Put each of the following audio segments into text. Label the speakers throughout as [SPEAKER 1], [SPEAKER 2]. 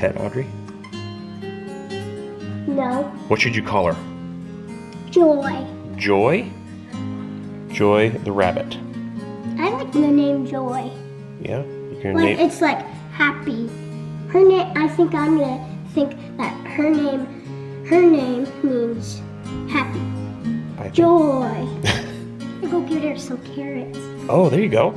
[SPEAKER 1] pet, Audrey?
[SPEAKER 2] No.
[SPEAKER 1] What should you call her?
[SPEAKER 2] Joy.
[SPEAKER 1] Joy? Joy the rabbit.
[SPEAKER 2] I like the name Joy.
[SPEAKER 1] Yeah? You're gonna
[SPEAKER 2] Like
[SPEAKER 1] name...
[SPEAKER 2] it's like happy. Her name. I think I'm gonna think that her name means happy. Joy. I'll go get her some carrots.
[SPEAKER 1] Oh, there you go.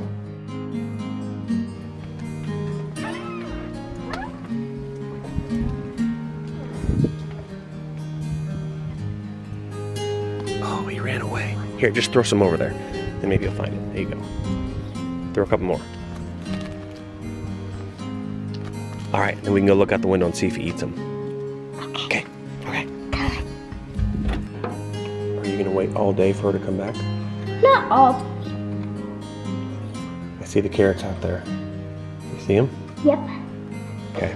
[SPEAKER 1] Oh, he ran away. Here, just throw some over there. Then maybe you'll find it. There you go. Throw a couple more. All right, then we can go look out the window and see if he eats them. Okay. Okay. Are you gonna wait all day for her to come back?
[SPEAKER 2] Not all.
[SPEAKER 1] I see the carrots out there. You see them?
[SPEAKER 2] Yep.
[SPEAKER 1] Okay.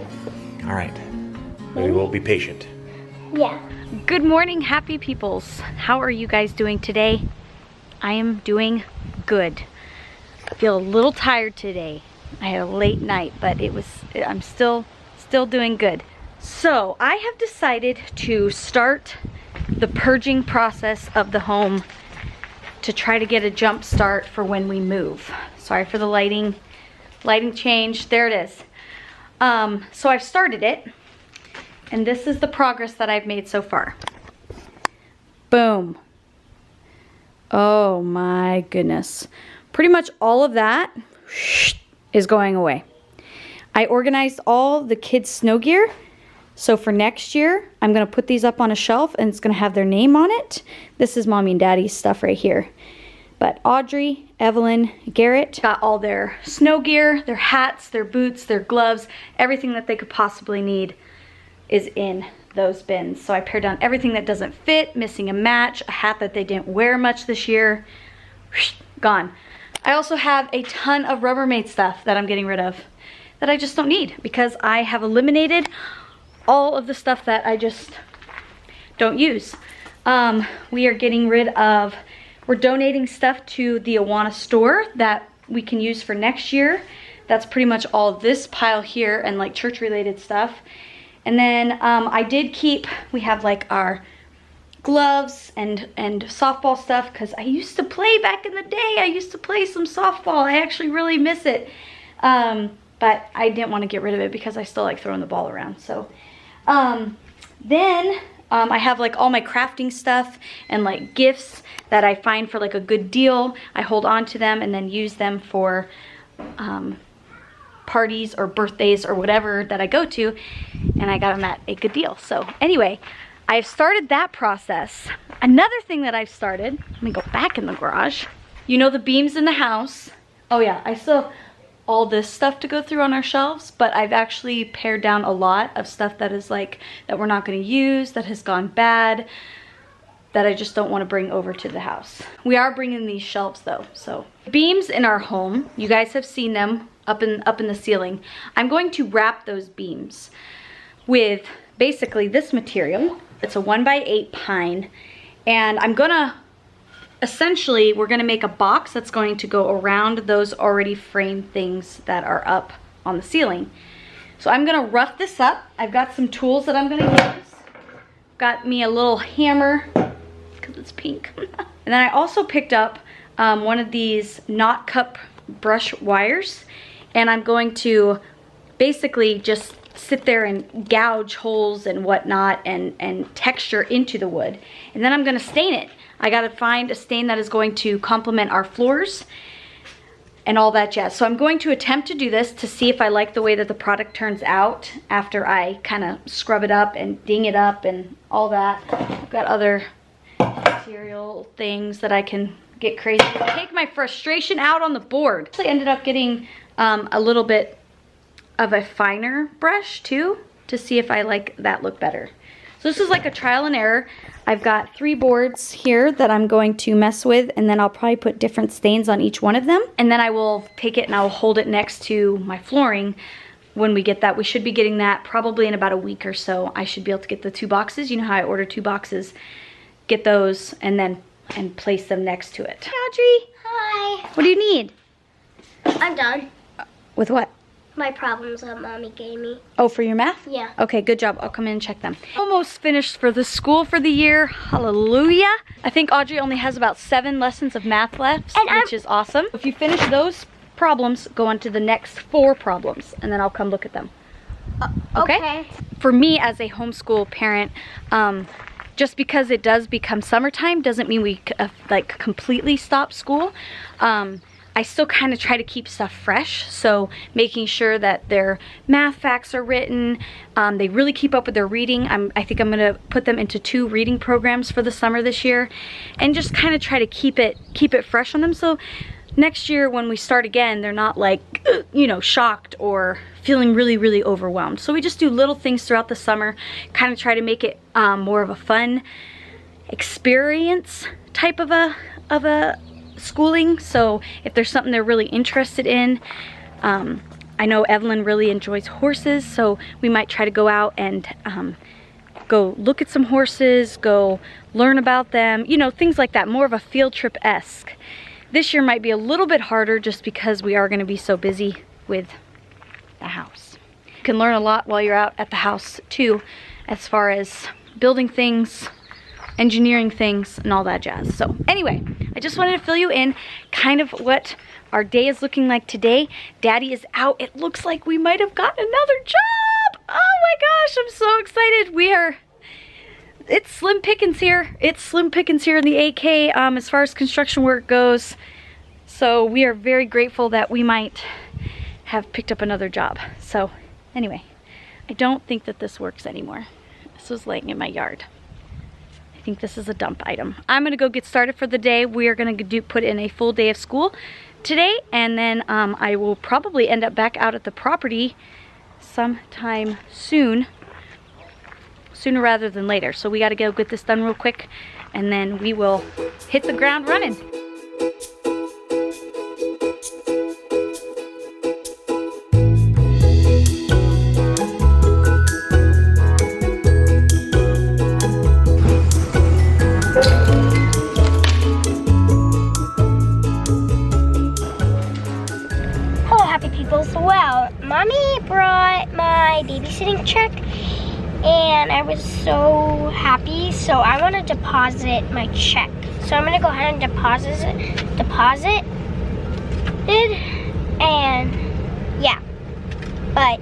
[SPEAKER 1] All right. Maybe we'll be patient.
[SPEAKER 2] Yeah.
[SPEAKER 3] Good morning, happy peoples. How are you guys doing today? I am doing good. I feel a little tired today. I had a late night, but I'm still doing good. So I have decided to start the purging process of the home to try to get a jump start for when we move. Sorry for the lighting change. There it is. So I've started it, and this is the progress that I've made so far. Boom. Oh my goodness. Pretty much all of that is going away. I organized all the kids' snow gear. So for next year, I'm gonna put these up on a shelf and it's gonna have their name on it. This is Mommy and Daddy's stuff right here. But Audrey, Evelyn, Garrett got all their snow gear, their hats, their boots, their gloves, everything that they could possibly need is in those bins. So I pared down everything that doesn't fit, missing a match, a hat that they didn't wear much this year, gone. I also have a ton of Rubbermaid stuff that I'm getting rid of that I just don't need because I have eliminated all of the stuff that I just don't use. We are getting rid of, we're donating stuff to the Awana store that we can use for next year. That's pretty much all this pile here and like church related stuff. And then I did keep, we have like our gloves and softball stuff because I used to play back in the day. I used to play some softball. I actually really miss it. But I didn't want to get rid of it because I still like throwing the ball around. So then I have like all my crafting stuff and like gifts that I find for like a good deal. I hold on to them and then use them for parties or birthdays or whatever that I go to, and I got them at a good deal. So anyway, I've started that process. Another thing that I've started, let me go back in the garage. You know the beams in the house. Oh yeah, I still have all this stuff to go through on our shelves, but I've actually pared down a lot of stuff that is like, that we're not gonna use, that has gone bad, that I just don't wanna bring over to the house. We are bringing these shelves though, so. Beams in our home, you guys have seen them up in the ceiling. I'm going to wrap those beams with basically this material. It's a 1x8 pine, and I'm gonna, essentially, we're gonna make a box that's going to go around those already framed things that are up on the ceiling. So I'm gonna rough this up. I've got some tools that I'm gonna use. Got me a little hammer, because it's pink. And then I also picked up one of these knot cup brush wires, and I'm going to basically just sit there and gouge holes and whatnot and texture into the wood. And then I'm gonna stain it. I gotta find a stain that is going to complement our floors and all that jazz. So I'm going to attempt to do this to see if I like the way that the product turns out after I kind of scrub it up and ding it up and all that. I've got other material things that I can get crazy with. Take my frustration out on the board. I ended up getting a little bit of a finer brush too to see if I like that look better. So this is like a trial and error. I've got 3 boards here that I'm going to mess with, and then I'll probably put different stains on each one of them. And then I will take it and I will hold it next to my flooring when we get that. We should be getting that probably in about a week or so. I should be able to get the 2 boxes. You know how I order 2 boxes. Get those and place them next to it. Hi, Audrey.
[SPEAKER 2] Hi.
[SPEAKER 3] What do you need?
[SPEAKER 2] I'm done.
[SPEAKER 3] With what?
[SPEAKER 2] my problems that Mommy gave me.
[SPEAKER 3] Oh, for your math?
[SPEAKER 2] Yeah.
[SPEAKER 3] Okay, good job. I'll come in and check them. Almost finished for the school for the year. Hallelujah. I think Audrey only has about 7 lessons of math left, which is awesome. If you finish those problems, go on to the next 4 problems, and then I'll come look at them. Okay? For me as a homeschool parent, just because it does become summertime doesn't mean we like completely stop school. I still kind of try to keep stuff fresh, so making sure that their math facts are written, they really keep up with their reading. I think I'm gonna put them into 2 reading programs for the summer this year, and just kind of try to keep it fresh on them, so next year when we start again, they're not like, you know, shocked or feeling really, really overwhelmed. So we just do little things throughout the summer, kind of try to make it more of a fun experience type of a schooling. So if there's something they're really interested in, I know Evelyn really enjoys horses, so we might try to go out and go look at some horses, go learn about them, you know, things like that, more of a field trip-esque. This year might be a little bit harder just because we are going to be so busy with the house. You can learn a lot while you're out at the house too, as far as building things, engineering things, and all that jazz. So anyway, I just wanted to fill you in kind of what our day is looking like today. Daddy is out. It looks like we might have gotten another job. Oh my gosh, I'm so excited. It's slim pickings here. It's slim pickings here in the AK as far as construction work goes. So we are very grateful that we might have picked up another job. So anyway, I don't think that this works anymore. This was laying in my yard. I think this is a dump item. I'm gonna go get started for the day. We are gonna put in a full day of school today, and then I will probably end up back out at the property sometime soon. Sooner rather than later. So we got to go get this done real quick, and then we will hit the ground running.
[SPEAKER 2] Hello, happy people. So, well, Mommy brought my babysitting check, and I was so happy, so I want to deposit my check. So I'm gonna go ahead and deposit it, and yeah. But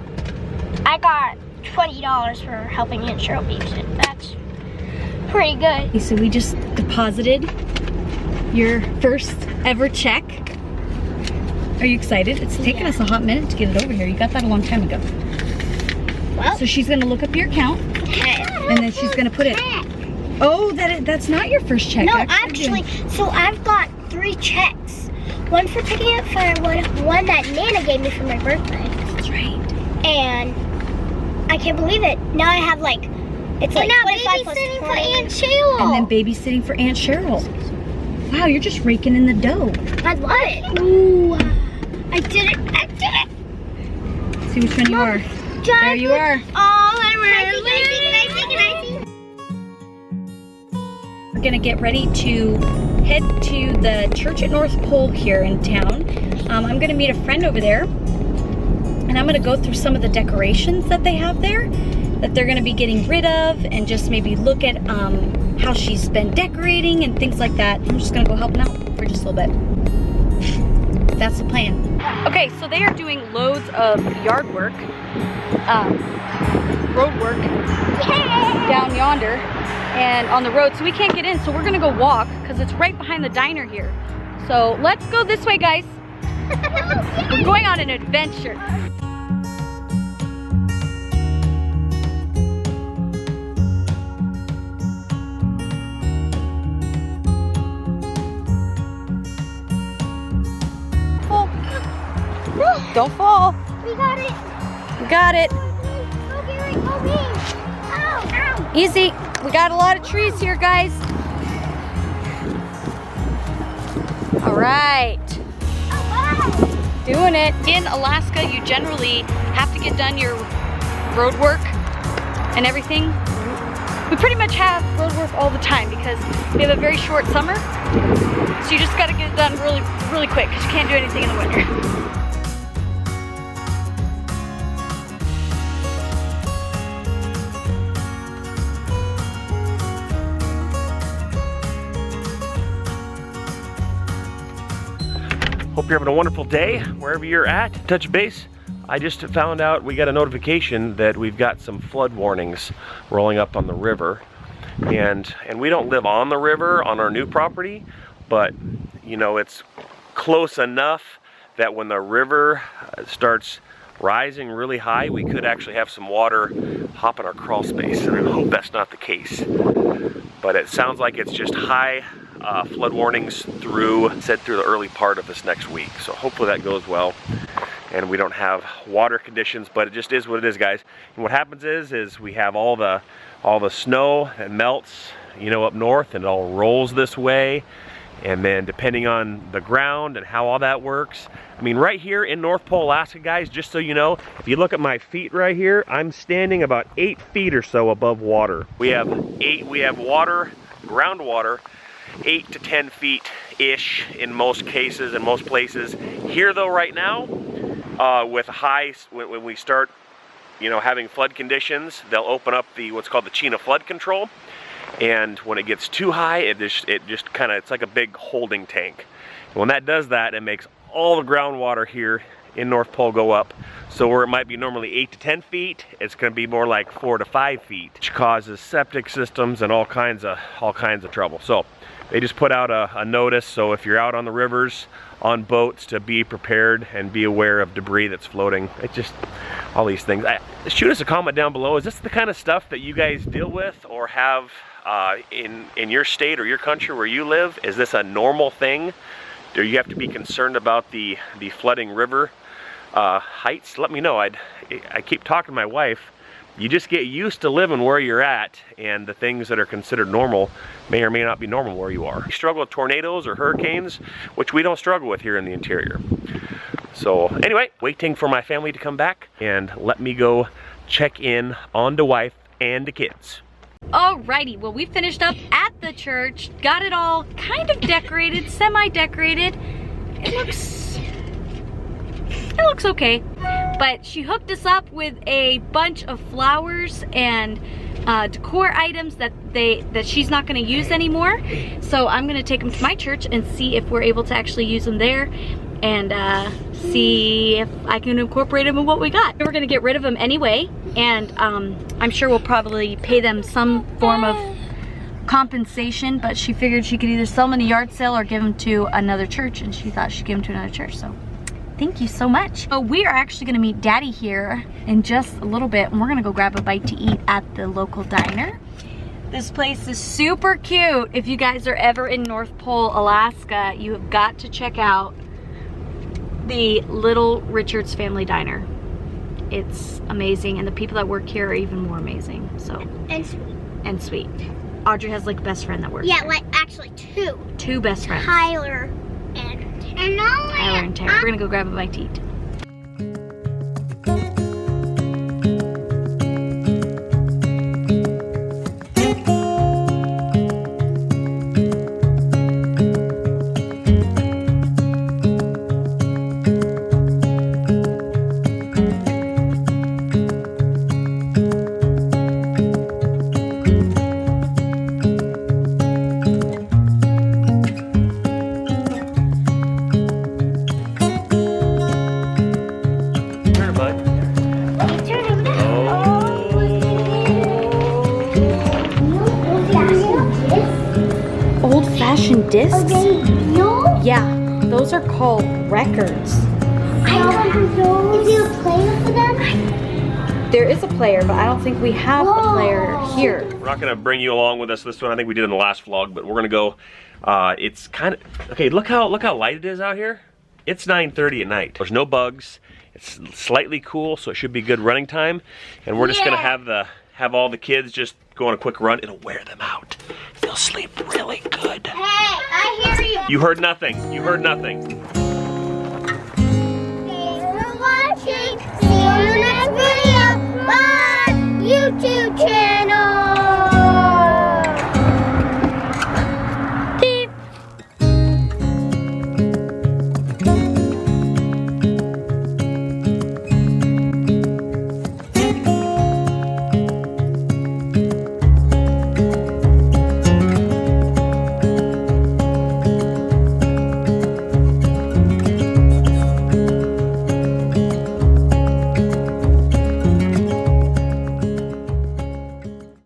[SPEAKER 2] I got $20 for helping Aunt Cheryl babysit. That's pretty good.
[SPEAKER 3] So we just deposited your first ever check. Are you excited? It's taken us a hot minute to get it over here. You got that a long time ago.
[SPEAKER 2] Well,
[SPEAKER 3] so she's gonna look up your account, and then she's gonna put it. Oh, that's not your first check.
[SPEAKER 2] No, actually, so I've got 3 checks. One for picking up firewood, one that Nana gave me for my birthday.
[SPEAKER 3] That's right.
[SPEAKER 2] And I can't believe it. Now I have like, it's like 25 plus 20. For Aunt Cheryl.
[SPEAKER 3] And then babysitting for Aunt Cheryl. Wow, you're just raking in the dough.
[SPEAKER 2] I love it. Ooh, I did it. I did it.
[SPEAKER 3] See which one you are. There you are.
[SPEAKER 2] Oh, I'm ready.
[SPEAKER 3] We're gonna get ready to head to the church at North Pole here in town. I'm gonna meet a friend over there, and I'm gonna go through some of the decorations that they have there that they're gonna be getting rid of, and just maybe look at how she's been decorating and things like that. I'm just gonna go help them out for just a little bit. That's the plan. Okay, so they are doing loads of yard work, road work down yonder and on the road, so we can't get in, so we're gonna go walk because it's right behind the diner here. So let's go this way, guys. We're going on an adventure. Don't fall.
[SPEAKER 2] We got it.
[SPEAKER 3] We got it.
[SPEAKER 2] Okay. Ow.
[SPEAKER 3] Easy. We got a lot of trees here, guys. All right. Doing it. In Alaska, you generally have to get done your road work and everything. We pretty much have road work all the time because we have a very short summer. So you just got to get it done really, really quick because you can't do anything in the winter.
[SPEAKER 1] Hope you're having a wonderful day wherever you're at. Touch base. I just found out we got a notification that we've got some flood warnings rolling up on the river. And we don't live on the river on our new property, but you know, it's close enough that when the river starts rising really high, we could actually have some water hop in our crawl space, and I hope that's not the case. But it sounds like it's just high flood warnings through the early part of this next week. So hopefully that goes well and we don't have water conditions, but it just is what it is, guys. And what happens is we have all the snow and melts, you know, up north, and it all rolls this way. And then depending on the ground and how all that works, I mean, right here in North Pole, Alaska, guys, just so you know, if you look at my feet right here, I'm standing about 8 feet or so above water. We have water, groundwater, 8 to 10 feet-ish in most cases, in most places. Here though, right now, with highs, when we start, you know, having flood conditions, they'll open up what's called the Chena flood control. And when it gets too high, it just kind of, it's like a big holding tank. And when that does that, it makes all the groundwater here in North Pole go up. So where it might be normally 8 to 10 feet, it's going to be more like 4 to 5 feet, which causes septic systems and all kinds of trouble. So they just put out a notice. So if you're out on the rivers, on boats, to be prepared and be aware of debris that's floating. It's just all these things. Shoot us a comment down below. Is this the kind of stuff that you guys deal with or have in your state or your country where you live? Is this a normal thing? Do you have to be concerned about the flooding river heights? Let me know. I keep talking to my wife. You just get used to living where you're at, and the things that are considered normal may or may not be normal where you are. You struggle with tornadoes or hurricanes, which we don't struggle with here in the interior. So anyway, waiting for my family to come back, and let me go check in on the wife and the kids.
[SPEAKER 3] Alrighty, well, we finished up at the church, got it all kind of decorated, semi-decorated. It looks okay, but she hooked us up with a bunch of flowers and decor items that she's not going to use anymore. So I'm going to take them to my church and see if we're able to actually use them there, and see if I can incorporate them in what we got. We're going to get rid of them anyway, and I'm sure we'll probably pay them some form of compensation, but she figured she could either sell them in a yard sale or give them to another church, and she thought she'd give them to another church. So thank you so much. So we are actually gonna meet Daddy here in just a little bit, and we're gonna go grab a bite to eat at the local diner. This place is super cute. If you guys are ever in North Pole, Alaska, you have got to check out the Little Richard's Family Diner. It's amazing, and the people that work here are even more amazing. So and sweet. Audrey has like a best friend that works there.
[SPEAKER 2] like actually two
[SPEAKER 3] best friends.
[SPEAKER 2] Tyler and
[SPEAKER 3] Tara. We're gonna go grab a bite to eat. Old-fashioned discs? Yeah, those are called records.
[SPEAKER 2] Is there a player for them?
[SPEAKER 3] There is a player, but I don't think we have a player here.
[SPEAKER 1] We're not gonna bring you along with us this one. I think we did in the last vlog, but we're gonna go. It's kind of okay. Look how light it is out here. It's 9:30 at night. There's no bugs. It's slightly cool, so it should be good running time. And we're just gonna have all the kids just go on a quick run. It'll wear them out. They'll sleep really good.
[SPEAKER 2] Hey, I hear you.
[SPEAKER 1] You heard nothing. You heard nothing.